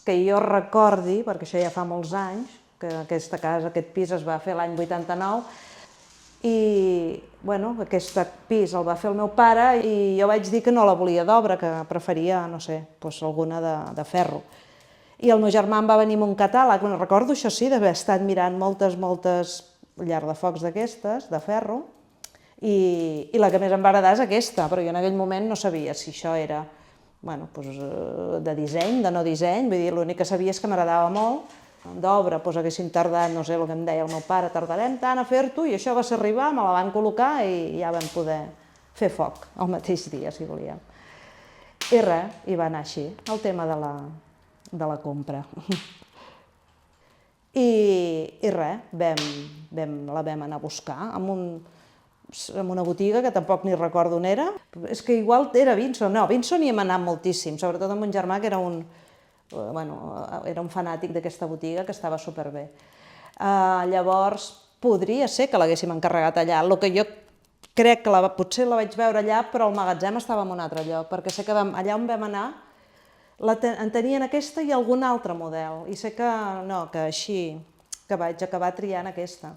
que jo recordi, perquè això ja fa molts anys, que aquesta casa, aquest pis es va fer l'any 89, i bueno, aquest pis el va fer el meu pare i jo vaig dir que no la volia d'obra, que preferia, no sé, doncs alguna de ferro. I el meu germà em va venir amb un catàleg, recordo això sí, d'haver estat mirant moltes llar de focs d'aquestes, de ferro, i la que més em va agradar és aquesta, però jo en aquell moment no sabia si això era de disseny, de no disseny, vull dir, l'únic que sabia és que m'agradava molt. D'obra haguessin tardat, no sé, el que em deia el meu pare, tardarem tant a fer-t'ho, i això va ser arribar, me la van col·locar i ja vam poder fer foc el mateix dia, si volíem. I res, i va anar així, el tema de la compra. I res, la vam anar a buscar en una botiga que tampoc ni recordo on era. És que igual era Vinson, no, Vinson hi hem anat moltíssim, sobretot amb un germà que era un fanàtic d'aquesta botiga, que estava superbé. Llavors, podria ser que l'haguéssim encarregat allà. El que jo crec que potser la vaig veure allà, però el magatzem estava en un altre lloc, perquè sé que allà on vam anar en tenien aquesta i algun altre model, i sé que no, que així, que vaig acabar triant aquesta.